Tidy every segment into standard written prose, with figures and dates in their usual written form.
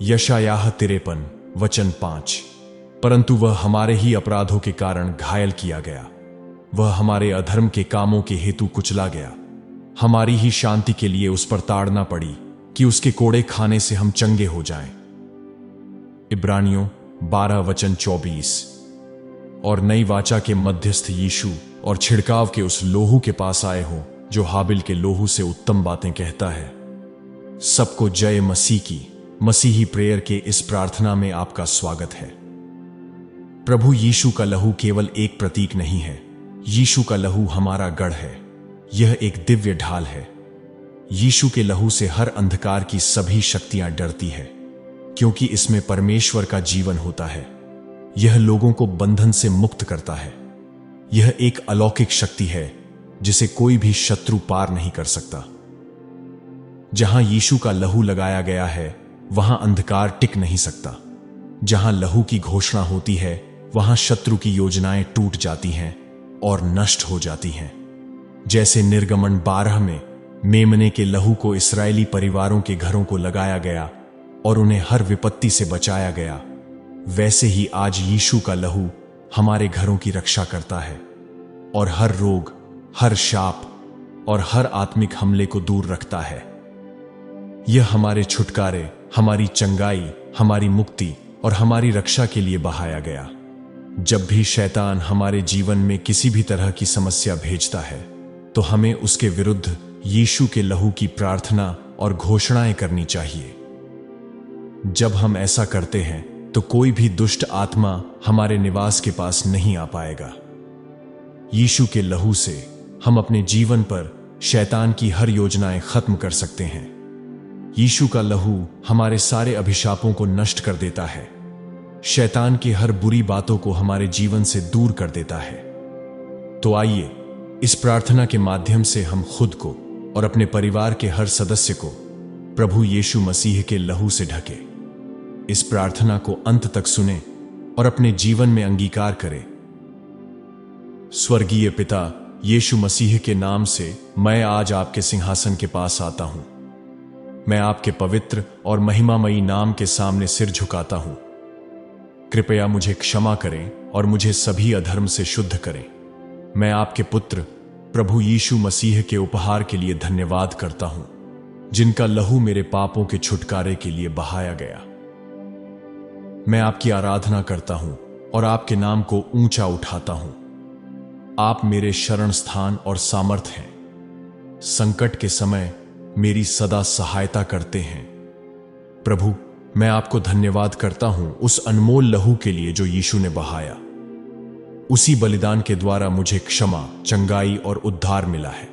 यशायाह 53 वचन 5। परंतु वह हमारे ही अपराधों के कारण घायल किया गया, वह हमारे अधर्म के कामों के हेतु कुचला गया। हमारी ही शांति के लिए उस पर ताड़ना पड़ी कि उसके कोड़े खाने से हम चंगे हो जाएं। इब्रानियों 12 वचन 24। और नई वाचा के मध्यस्थ यीशु और छिड़काव के उस लोहू के पास आए हो जो हाबिल के लोहू से उत्तम बातें कहता है। सबको जय मसीह की मसीही प्रेयर के इस प्रार्थना में आपका स्वागत है। प्रभु यीशु का लहू केवल एक प्रतीक नहीं है, यीशु का लहू हमारा गढ़ है। यह एक दिव्य ढाल है। यीशु के लहू से हर अंधकार की सभी शक्तियां डरती है, क्योंकि इसमें परमेश्वर का जीवन होता है। यह लोगों को बंधन से मुक्त करता है। यह एक अलौकिक शक्ति है जिसे कोई भी शत्रु पार नहीं कर सकता। जहां यीशु का लहू लगाया गया है वहां अंधकार टिक नहीं सकता। जहां लहू की घोषणा होती है वहां शत्रु की योजनाएं टूट जाती हैं और नष्ट हो जाती हैं। जैसे निर्गमन 12 में मेमने के लहू को इस्राएली परिवारों के घरों को लगाया गया और उन्हें हर विपत्ति से बचाया गया, वैसे ही आज यीशु का लहू हमारे घरों की रक्षा करता है और हर रोग, हर शाप और हर आत्मिक हमले को दूर रखता है। यह हमारे छुटकारे, हमारी चंगाई, हमारी मुक्ति और हमारी रक्षा के लिए बहाया गया। जब भी शैतान हमारे जीवन में किसी भी तरह की समस्या भेजता है तो हमें उसके विरुद्ध यीशु के लहू की प्रार्थना और घोषणाएं करनी चाहिए। जब हम ऐसा करते हैं तो कोई भी दुष्ट आत्मा हमारे निवास के पास नहीं आ पाएगा। यीशु के लहू से हम अपने जीवन पर शैतान की हर योजनाएं खत्म कर सकते हैं। यीशु का लहू हमारे सारे अभिशापों को नष्ट कर देता है, शैतान की हर बुरी बातों को हमारे जीवन से दूर कर देता है। तो आइए इस प्रार्थना के माध्यम से हम खुद को और अपने परिवार के हर सदस्य को प्रभु यीशु मसीह के लहू से ढके। इस प्रार्थना को अंत तक सुने और अपने जीवन में अंगीकार करें। स्वर्गीय पिता, यीशु मसीह के नाम से मैं आज आपके सिंहासन के पास आता हूं। मैं आपके पवित्र और महिमामयी नाम के सामने सिर झुकाता हूं। कृपया मुझे क्षमा करें और मुझे सभी अधर्म से शुद्ध करें। मैं आपके पुत्र प्रभु यीशु मसीह के उपहार के लिए धन्यवाद करता हूं, जिनका लहू मेरे पापों के छुटकारे के लिए बहाया गया। मैं आपकी आराधना करता हूं और आपके नाम को ऊंचा उठाता हूं। आप मेरे शरण स्थान और सामर्थ हैं। संकट के समय मेरी सदा सहायता करते हैं। प्रभु, मैं आपको धन्यवाद करता हूं उस अनमोल लहू के लिए जो यीशु ने बहाया। उसी बलिदान के द्वारा मुझे क्षमा, चंगाई और उद्धार मिला है।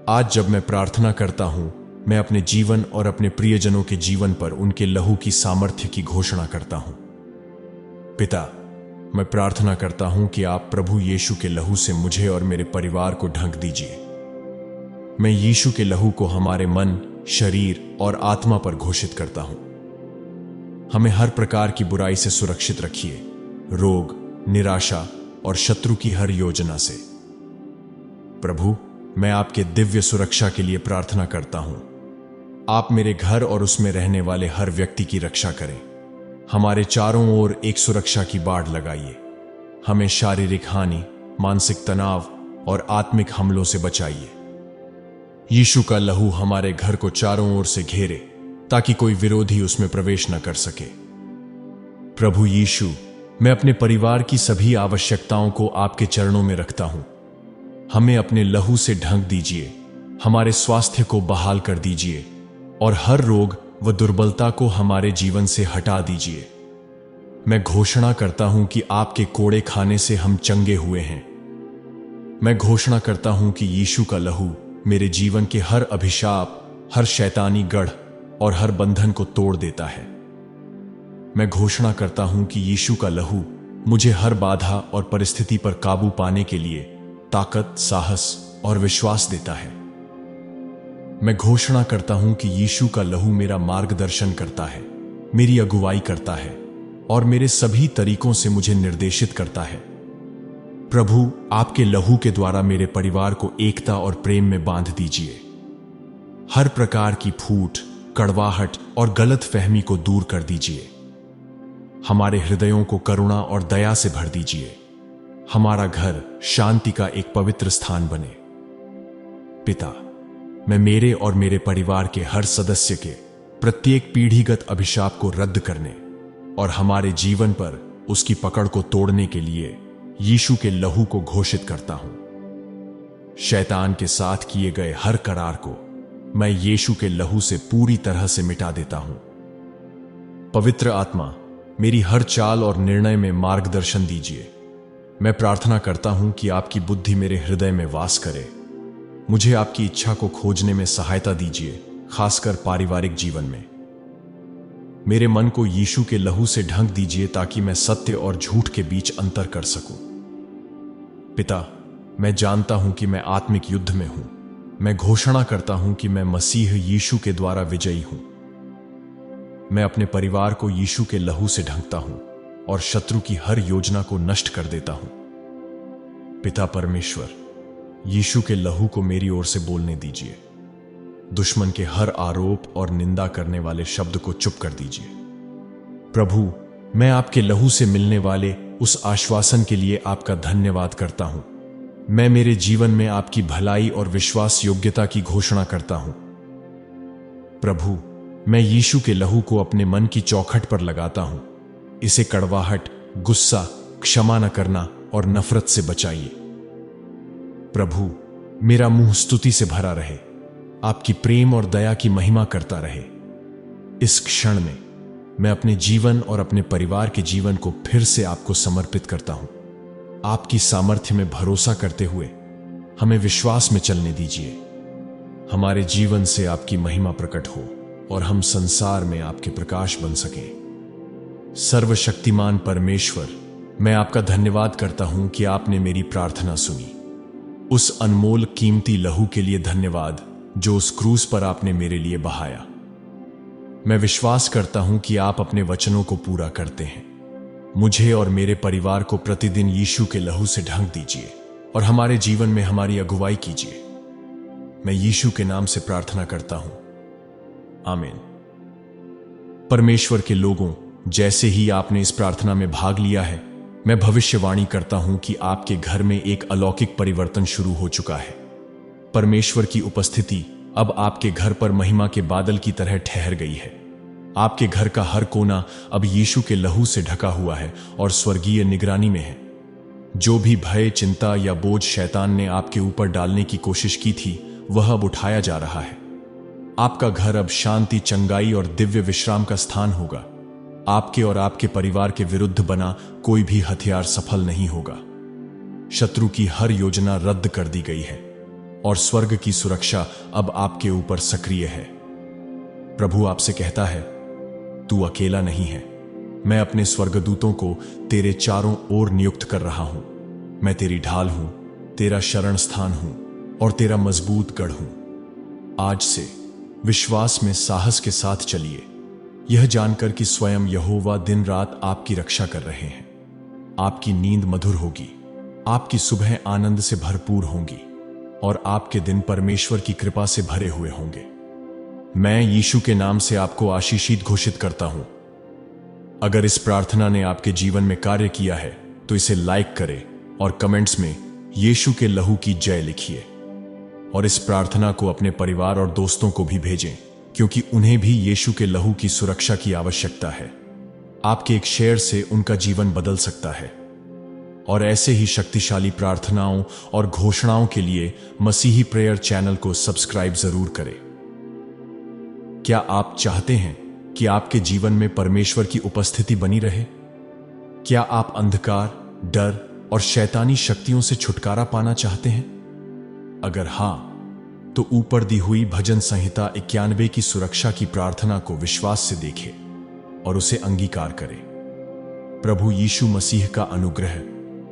आज जब मैं प्रार्थना करता हूं, मैं अपने जीवन और अपने प्रियजनों के जीवन पर उनके लहू की सामर्थ्य की घोषणा करता हूं। पिता, मैं प्रार्थना करता हूं कि आप प्रभु यीशु के लहू से मुझे और मेरे परिवार को ढक दीजिए। मैं यीशु के लहू को हमारे मन, शरीर और आत्मा पर घोषित करता हूं। हमें हर प्रकार की बुराई से सुरक्षित रखिए, रोग, निराशा और शत्रु की हर योजना से। प्रभु, मैं आपके दिव्य सुरक्षा के लिए प्रार्थना करता हूं। आप मेरे घर और उसमें रहने वाले हर व्यक्ति की रक्षा करें। हमारे चारों ओर एक सुरक्षा की बाड़ लगाइए। हमें शारीरिक हानि, मानसिक तनाव और आत्मिक हमलों से बचाइए। यीशु का लहू हमारे घर को चारों ओर से घेरे ताकि कोई विरोधी उसमें प्रवेश न कर सके। प्रभु यीशु, मैं अपने परिवार की सभी आवश्यकताओं को आपके चरणों में रखता हूं। हमें अपने लहू से ढक दीजिए, हमारे स्वास्थ्य को बहाल कर दीजिए और हर रोग व दुर्बलता को हमारे जीवन से हटा दीजिए। मैं घोषणा करता हूं कि आपके कोड़े खाने से हम चंगे हुए हैं। मैं घोषणा करता हूं कि यीशु का लहू मेरे जीवन के हर अभिशाप, हर शैतानी गढ़ और हर बंधन को तोड़ देता है। मैं घोषणा करता हूं कि यीशु का लहू मुझे हर बाधा और परिस्थिति पर काबू पाने के लिए ताकत, साहस और विश्वास देता है। मैं घोषणा करता हूं कि यीशु का लहू मेरा मार्गदर्शन करता है, मेरी अगुवाई करता है और मेरे सभी तरीकों से मुझे निर्देशित करता है। प्रभु, आपके लहू के द्वारा मेरे परिवार को एकता और प्रेम में बांध दीजिए। हर प्रकार की फूट, कड़वाहट और गलत फहमी को दूर कर दीजिए। हमारे हृदयों को करुणा और दया से भर दीजिए। हमारा घर शांति का एक पवित्र स्थान बने। पिता, मैं मेरे और मेरे परिवार के हर सदस्य के प्रत्येक पीढ़ीगत अभिशाप को रद्द करने और हमारे जीवन पर उसकी पकड़ को तोड़ने के लिए यीशु के लहू को घोषित करता हूं। शैतान के साथ किए गए हर करार को मैं यीशु के लहू से पूरी तरह से मिटा देता हूं। पवित्र आत्मा, मेरी हर चाल और निर्णय में मार्गदर्शन दीजिए। मैं प्रार्थना करता हूं कि आपकी बुद्धि मेरे हृदय में वास करे। मुझे आपकी इच्छा को खोजने में सहायता दीजिए, खासकर पारिवारिक जीवन में। मेरे मन को यीशु के लहू से ढंक दीजिए ताकि मैं सत्य और झूठ के बीच अंतर कर सकूं। पिता, मैं जानता हूं कि मैं आत्मिक युद्ध में हूं। मैं घोषणा करता हूं कि मैं मसीह यीशु के द्वारा विजयी हूं। मैं अपने परिवार को यीशु के लहू से ढंकता हूं और शत्रु की हर योजना को नष्ट कर देता हूं। पिता परमेश्वर, यीशु के लहू को मेरी ओर से बोलने दीजिए। दुश्मन के हर आरोप और निंदा करने वाले शब्द को चुप कर दीजिए। प्रभु, मैं आपके लहू से मिलने वाले उस आश्वासन के लिए आपका धन्यवाद करता हूं। मैं मेरे जीवन में आपकी भलाई और विश्वास योग्यता की घोषणा करता हूं। प्रभु, मैं यीशु के लहू को अपने मन की चौखट पर लगाता हूं। इसे कड़वाहट, गुस्सा, क्षमा न करना और नफरत से बचाइए। प्रभु, मेरा मुंह स्तुति से भरा रहे, आपकी प्रेम और दया की महिमा करता रहे। इस क्षण में मैं अपने जीवन और अपने परिवार के जीवन को फिर से आपको समर्पित करता हूं। आपकी सामर्थ्य में भरोसा करते हुए हमें विश्वास में चलने दीजिए। हमारे जीवन से आपकी महिमा प्रकट हो और हम संसार में आपके प्रकाश बन सकें। सर्वशक्तिमान परमेश्वर, मैं आपका धन्यवाद करता हूं कि आपने मेरी प्रार्थना सुनी। उस अनमोल कीमती लहू के लिए धन्यवाद जो उस क्रूस पर आपने मेरे लिए बहाया। मैं विश्वास करता हूं कि आप अपने वचनों को पूरा करते हैं। मुझे और मेरे परिवार को प्रतिदिन यीशु के लहू से ढंक दीजिए और हमारे जीवन में हमारी अगुवाई कीजिए। मैं यीशु के नाम से प्रार्थना करता हूं, आमीन। परमेश्वर के लोगों, जैसे ही आपने इस प्रार्थना में भाग लिया है, मैं भविष्यवाणी करता हूं कि आपके घर में एक अलौकिक परिवर्तन शुरू हो चुका है। परमेश्वर की उपस्थिति अब आपके घर पर महिमा के बादल की तरह ठहर गई है। आपके घर का हर कोना अब यीशु के लहू से ढका हुआ है और स्वर्गीय निगरानी में है। जो भी भय, चिंता या बोझ शैतान ने आपके ऊपर डालने की कोशिश की थी, वह अब उठाया जा रहा है। आपका घर अब शांति, चंगाई और दिव्य विश्राम का स्थान होगा। आपके और आपके परिवार के विरुद्ध बना कोई भी हथियार सफल नहीं होगा। शत्रु की हर योजना रद्द कर दी गई है और स्वर्ग की सुरक्षा अब आपके ऊपर सक्रिय है। प्रभु आपसे कहता है, तू अकेला नहीं है। मैं अपने स्वर्गदूतों को तेरे चारों ओर नियुक्त कर रहा हूं। मैं तेरी ढाल हूं, तेरा शरण स्थान हूं और तेरा मजबूत गढ़ हूं। आज से विश्वास में साहस के साथ चलिए, यह जानकर कि स्वयं यहोवा दिन रात आपकी रक्षा कर रहे हैं। आपकी नींद मधुर होगी, आपकी सुबह आनंद से भरपूर होंगी और आपके दिन परमेश्वर की कृपा से भरे हुए होंगे। मैं यीशु के नाम से आपको आशीषित घोषित करता हूं। अगर इस प्रार्थना ने आपके जीवन में कार्य किया है तो इसे लाइक करें और कमेंट्स में यीशु के लहू की जय लिखिए। और इस प्रार्थना को अपने परिवार और दोस्तों को भी भेजें, क्योंकि उन्हें भी यीशु के लहू की सुरक्षा की आवश्यकता है। आपके एक शेयर से उनका जीवन बदल सकता है। और ऐसे ही शक्तिशाली प्रार्थनाओं और घोषणाओं के लिए मसीही प्रेयर चैनल को सब्सक्राइब जरूर करें। क्या आप चाहते हैं कि आपके जीवन में परमेश्वर की उपस्थिति बनी रहे? क्या आप अंधकार, डर और शैतानी शक्तियों से छुटकारा पाना चाहते हैं? अगर हां, तो ऊपर दी हुई भजन संहिता 91 की सुरक्षा की प्रार्थना को विश्वास से देखें और उसे अंगीकार करें। प्रभु यीशु मसीह का अनुग्रह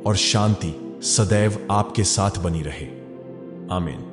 और शांति सदैव आपके साथ बनी रहे। आमीन।